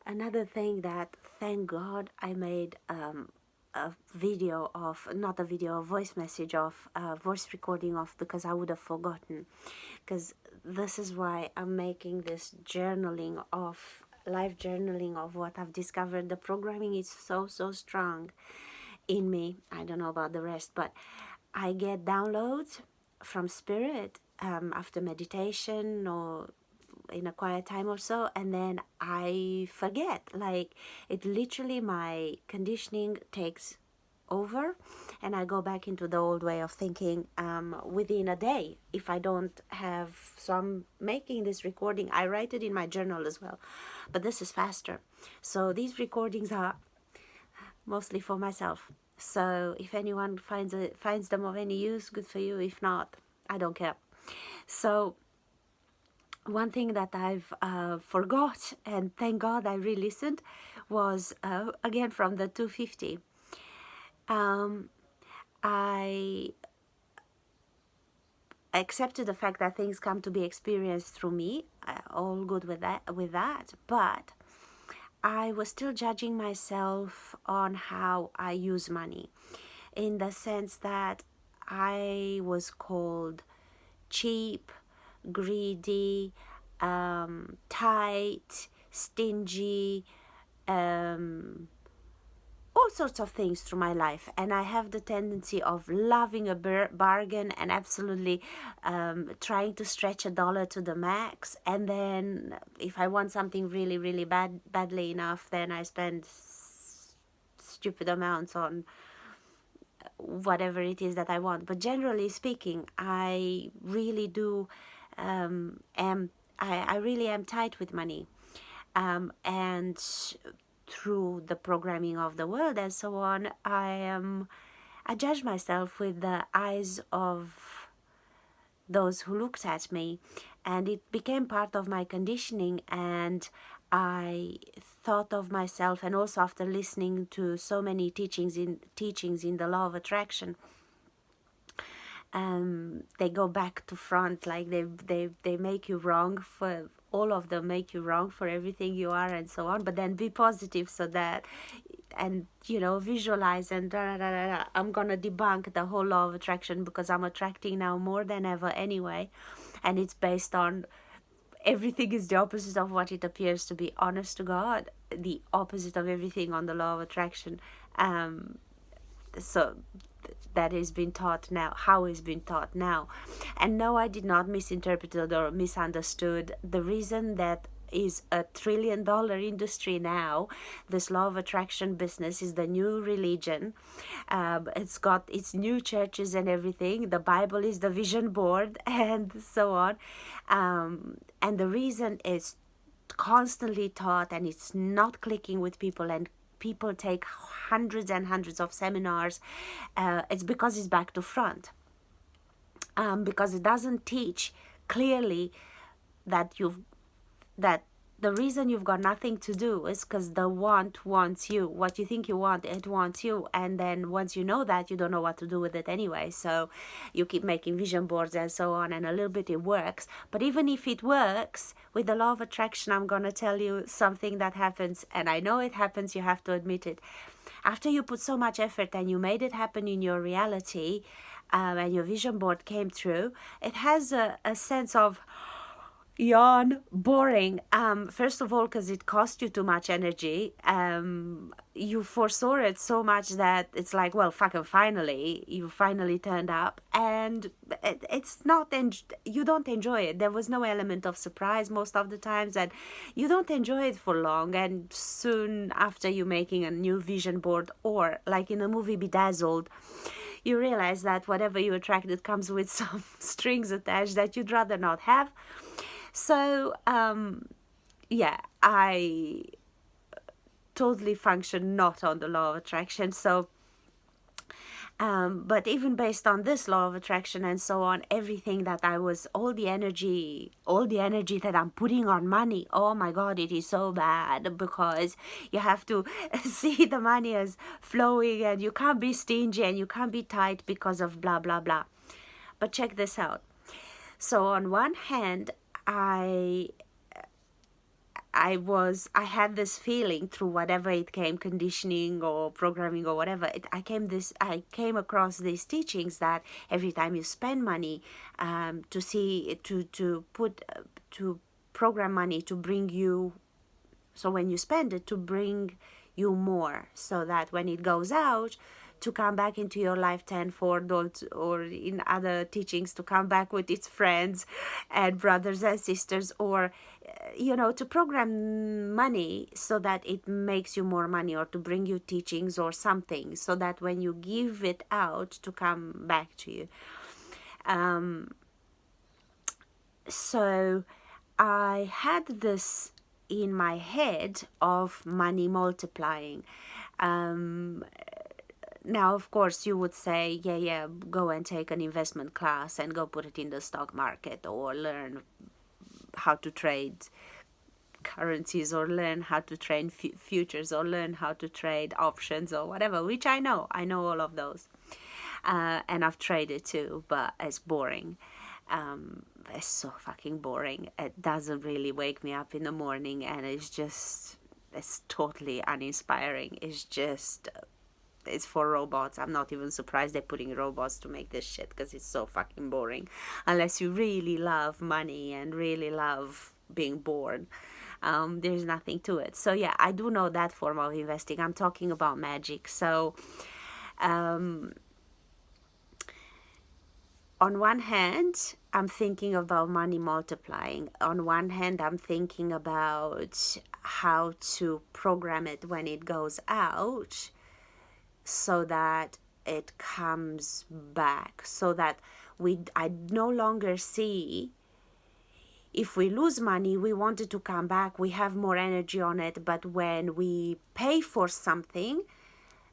Another thing that, thank God, I made a video of, not a video, a voice message of, voice recording of, because I would have forgotten. Because this is why I'm making this journaling of, live journaling of what I've discovered. The programming is so, so strong in me. I don't know about the rest, but I get downloads from spirit after meditation or in a quiet time or so, and then I forget. Like, it literally, my conditioning takes over and I go back into the old way of thinking within a day. If I don't have, so I'm making this recording, I write it in my journal as well, but this is faster. So these recordings are mostly for myself. So if anyone finds them of any use, good for you. If not, I don't care. So one thing that I've forgot, and thank God I re-listened, was again from the 250. I accepted the fact that things come to be experienced through me. All good with that. But I was still judging myself on how I use money, in the sense that I was called cheap, greedy, tight, stingy, all sorts of things through my life. And I have the tendency of loving a bargain and absolutely trying to stretch $1 to the max. And then if I want something really, really badly enough, then I spend stupid amounts on whatever it is that I want. But generally speaking, I really do I really am tight with money, and through the programming of the world and so on, I judge myself with the eyes of those who looked at me, and it became part of my conditioning. And I thought of myself, and also after listening to so many teachings in the law of attraction, they go back to front, like they make you wrong for, all of them make you wrong for everything you are and so on, but then be positive, so that, and visualize and da, da, da, da, da. I'm gonna debunk the whole law of attraction, because I'm attracting now more than ever anyway, and it's based on, everything is the opposite of what it appears to be. Honest to God, the opposite of everything on the law of attraction. So that is being taught now, how is being taught now. And no, I did not misinterpret or misunderstood. The reason that is a $1 trillion industry now, this law of attraction business, is the new religion. It's got its new churches and everything. The Bible is the vision board and so on. And the reason is constantly taught, and it's not clicking with people, and people take hundreds and hundreds of seminars, it's because it's back to front, because it doesn't teach clearly that the reason you've got nothing to do is because the want wants you. What you think you want, it wants you. And then once you know that, you don't know what to do with it anyway. So you keep making vision boards and so on, and a little bit it works. But even if it works, with the law of attraction, I'm going to tell you something that happens. And I know it happens, you have to admit it. After you put so much effort and you made it happen in your reality, and your vision board came through, it has a sense of, yawn, boring. First of all, because it cost you too much energy. You foresaw it so much that it's like, well, fucking finally, you finally turned up, and it's not, you don't enjoy it. There was no element of surprise most of the times, and you don't enjoy it for long. And soon after, you making a new vision board, or like in the movie Bedazzled, you realize that whatever you attracted comes with some strings attached that you'd rather not have. So, yeah, I totally function not on the law of attraction. So, but even based on this law of attraction and so on, everything that I was, all the energy that I'm putting on money, oh my God, it is so bad, because you have to see the money as flowing, and you can't be stingy and you can't be tight because of blah, blah, blah. But check this out. So on one hand, I I had this feeling through whatever it came, conditioning or programming or whatever. I came across these teachings that every time you spend money, to program money to bring you, so when you spend it, to bring you more, so that when it goes out, to come back into your life tenfold, or in other teachings, to come back with its friends and brothers and sisters, or to program money so that it makes you more money, or to bring you teachings or something, so that when you give it out, to come back to you. So I had this in my head of money multiplying. Now, of course, you would say, yeah, go and take an investment class and go put it in the stock market, or learn how to trade currencies, or learn how to trade futures, or learn how to trade options, or whatever, which I know all of those. And I've traded too, but it's boring. It's so fucking boring. It doesn't really wake me up in the morning, and it's totally uninspiring. It's for robots. I'm not even surprised they're putting robots to make this shit, because it's so fucking boring. Unless you really love money and really love being bored, there's nothing to it. So yeah, I do know that form of investing. I'm talking about magic. So on one hand, I'm thinking about money multiplying. On one hand, I'm thinking about how to program it when it goes out, so that it comes back, so that I no longer see, if we lose money, we want it to come back, we have more energy on it, but when we pay for something,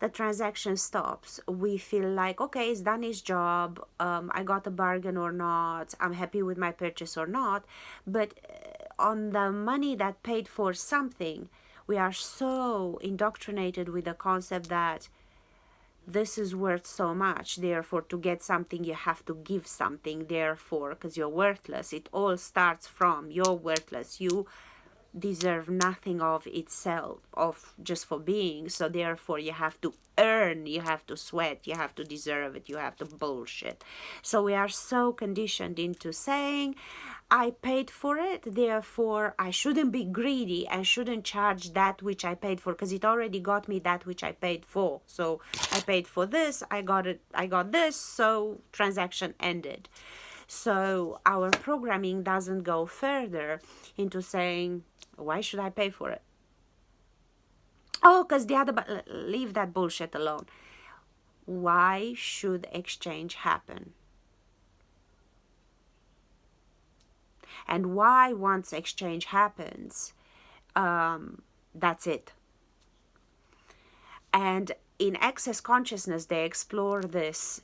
the transaction stops. We feel like, okay, it's done its job, I got a bargain or not, I'm happy with my purchase or not. But on the money that paid for something, we are so indoctrinated with the concept that this is worth so much, therefore to get something you have to give something, therefore because you're worthless. It all starts from you're worthless, you deserve nothing of itself, of just for being, so therefore you have to earn, you have to sweat, you have to deserve it, you have to bullshit. So we are so conditioned into saying, I paid for it, therefore I shouldn't be greedy, I shouldn't charge that which I paid for, because it already got me that which I paid for. So I paid for this, I got this, so transaction ended. So our programming doesn't go further into saying, why should I pay for it? Oh, because the other, but leave that bullshit alone. Why should exchange happen? And why, once exchange happens, that's it. And in Access Consciousness, they explore this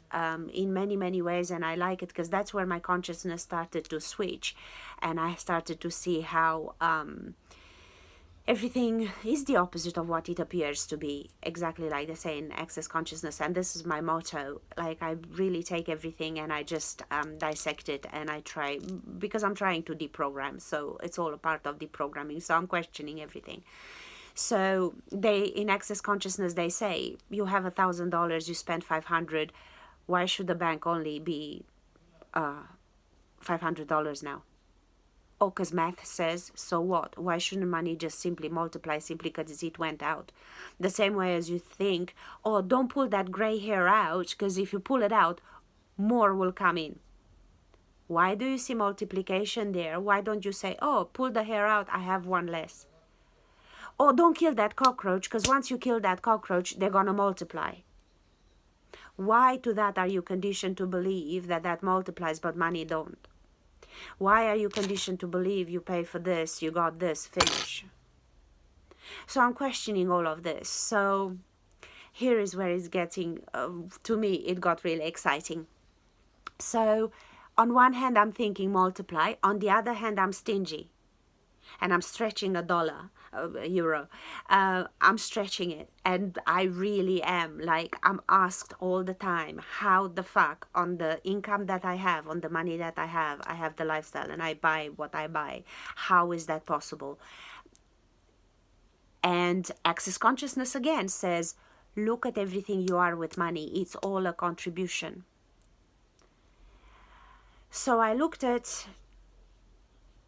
in many, many ways, and I like it because that's where my consciousness started to switch, and I started to see how everything is the opposite of what it appears to be, exactly like they say in Access Consciousness. And this is my motto. Like, I really take everything and I just dissect it, and I try, because I'm trying to deprogram, so it's all a part of deprogramming, so I'm questioning everything. So they, in Access Consciousness, they say, you have $1,000, you spend 500. Why should the bank only be $500 now? Oh, because math says, so what? Why shouldn't money just simply multiply simply because it went out? The same way as you think, oh, don't pull that gray hair out, because if you pull it out, more will come in. Why do you see multiplication there? Why don't you say, oh, pull the hair out, I have one less? Oh, don't kill that cockroach, because once you kill that cockroach, they're going to multiply. Why to that are you conditioned to believe that multiplies but money don't? Why are you conditioned to believe you pay for this, you got this, finish? So I'm questioning all of this. So here is where it's getting, to me, it got really exciting. So on one hand, I'm thinking multiply. On the other hand, I'm stingy. And I'm stretching a euro. I'm stretching it. And I really am. Like, I'm asked all the time, how the fuck, on the income that I have, on the money that I have the lifestyle, and I buy what I buy. How is that possible? And access consciousness again says, look at everything you are with money. It's all a contribution. So I looked at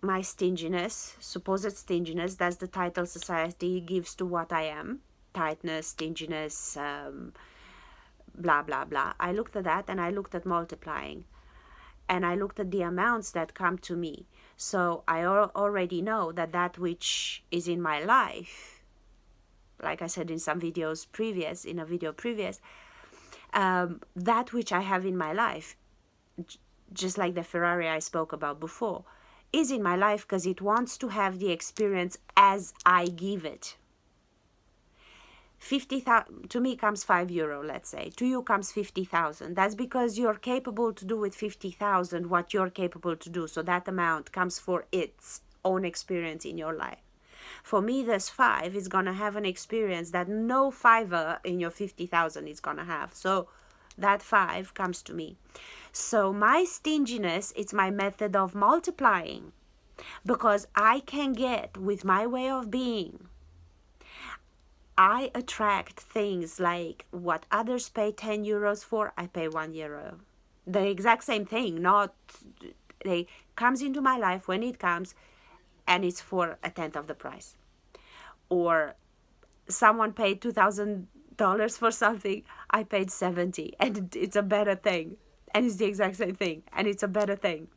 my stinginess, supposed stinginess. That's the title society gives to what I am. Tightness, stinginess, blah, blah, blah. I looked at that and I looked at multiplying. And I looked at the amounts that come to me. So I already know that that which is in my life, like I said in some videos previous, in a video previous, that which I have in my life, just like the Ferrari I spoke about before, is in my life because it wants to have the experience as I give it. 50,000 to me comes €5, let's say. To you comes 50,000. That's because you're capable to do with 50,000 what you're capable to do. So that amount comes for its own experience in your life. For me, this 5 is gonna have an experience that no fiver in your 50,000 is gonna have. So that 5 comes to me. So my stinginess, it's my method of multiplying, because I can get with my way of being. I attract things like what others pay €10 for, I pay €1. The exact same thing, not they comes into my life when it comes, and it's for a tenth of the price. Or someone paid $2,000 for something, I paid 70, and it's a better thing, and it's the exact same thing, and it's a better thing.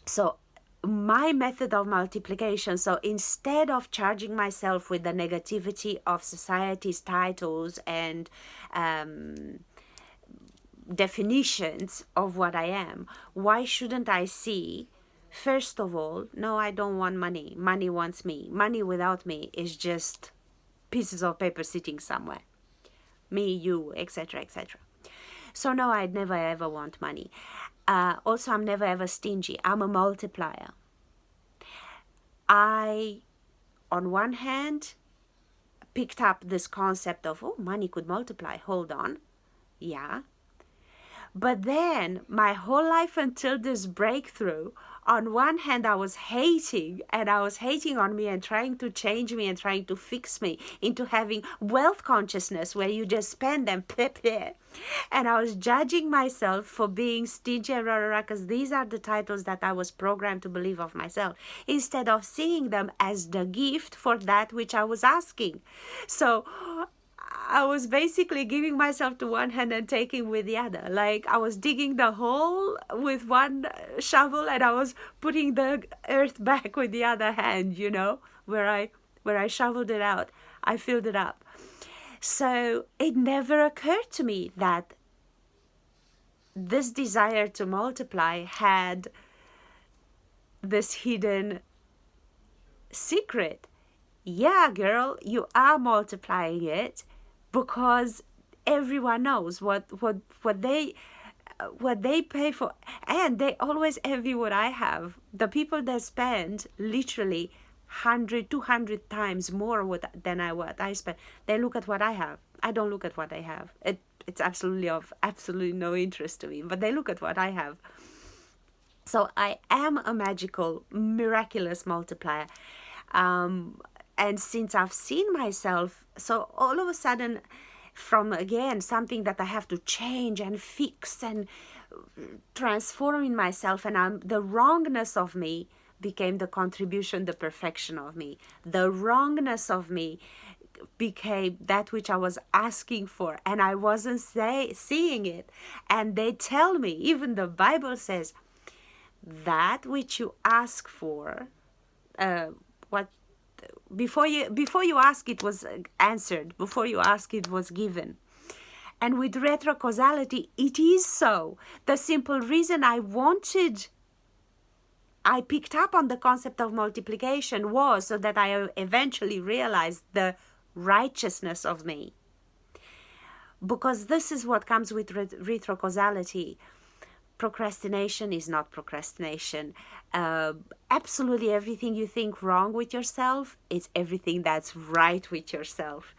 So my method of multiplication, so instead of charging myself with the negativity of society's titles and definitions of what I am, why shouldn't I see, first of all, no, I don't want money. Money wants me. Money without me is just pieces of paper sitting somewhere. Me, you, etc., etc. So no, I'd never ever want money. Also, I'm never ever stingy. I'm a multiplier. I, on one hand, picked up this concept of, oh, money could multiply. Hold on. Yeah. But then my whole life until this breakthrough, on one hand, I was hating on me and trying to change me and trying to fix me into having wealth consciousness where you just spend them. And I was judging myself for being stingy and because these are the titles that I was programmed to believe of myself, instead of seeing them as the gift for that which I was asking. So I was basically giving myself to one hand and taking with the other. Like I was digging the hole with one shovel and I was putting the earth back with the other hand, you know, where I shoveled it out, I filled it up. So it never occurred to me that this desire to multiply had this hidden secret. Yeah, girl, you are multiplying it, because everyone knows what they pay for, and they always envy what I have. The people that spend literally 100, 200 times more than what I spend, they look at what I have. I don't look at what I have. It's absolutely of absolutely no interest to me, but they look at what I have. So I am a magical, miraculous multiplier. And since I've seen myself, so all of a sudden, from again, something that I have to change and fix and transform in myself, and the wrongness of me became the contribution, the perfection of me. The wrongness of me became that which I was asking for, and I wasn't seeing it. And they tell me, even the Bible says, that which you ask for, before you ask, it was answered. Before you ask, it was given. And with retrocausality, it is so. The simple reason I picked up on the concept of multiplication was so that I eventually realized the righteousness of me. Because this is what comes with retrocausality. Procrastination is not procrastination. Absolutely everything you think wrong with yourself, it's everything that's right with yourself.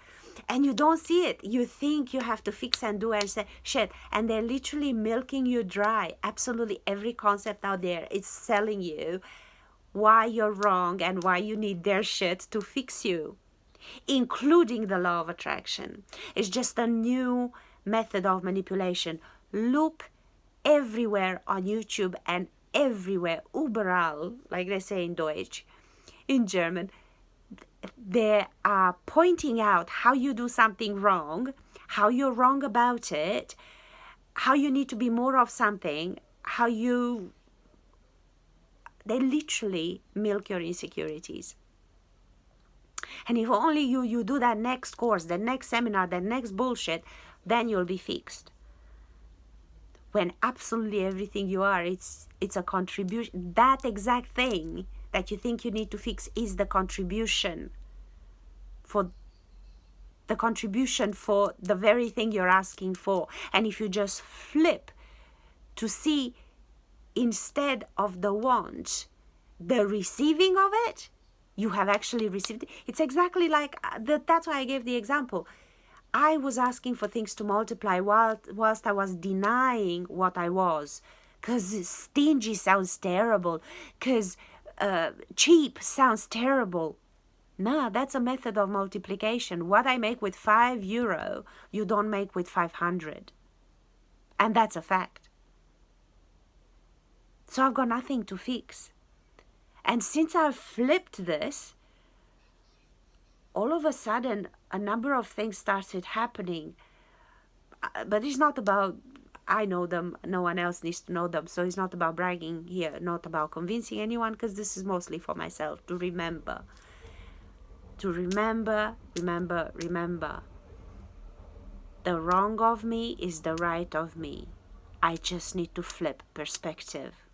And you don't see it. You think you have to fix and do and say shit, and they're literally milking you dry. Absolutely every concept out there is selling you why you're wrong and why you need their shit to fix you, including the law of attraction. It's just a new method of manipulation. Look everywhere on YouTube and everywhere, überall, like they say in Deutsch, in German. They are pointing out how you do something wrong, how you're wrong about it, how you need to be more of something, they literally milk your insecurities. And if only you do that next course, the next seminar, the next bullshit, then you'll be fixed. When absolutely everything you are, it's a contribution. That exact thing that you think you need to fix is the contribution for the very thing you're asking for. And if you just flip to see, instead of the want, the receiving of it, you have actually received it. It's exactly like that's why I gave the example. I was asking for things to multiply whilst I was denying what I was, because stingy sounds terrible, because cheap sounds terrible. Nah, that's a method of multiplication. What I make with €5, you don't make with 500. And that's a fact. So I've got nothing to fix. And since I've flipped this, all of a sudden, a number of things started happening. But it's not about, I know them, no one else needs to know them. So it's not about bragging here, not about convincing anyone, because this is mostly for myself to remember. To remember. The wrong of me is the right of me. I just need to flip perspective.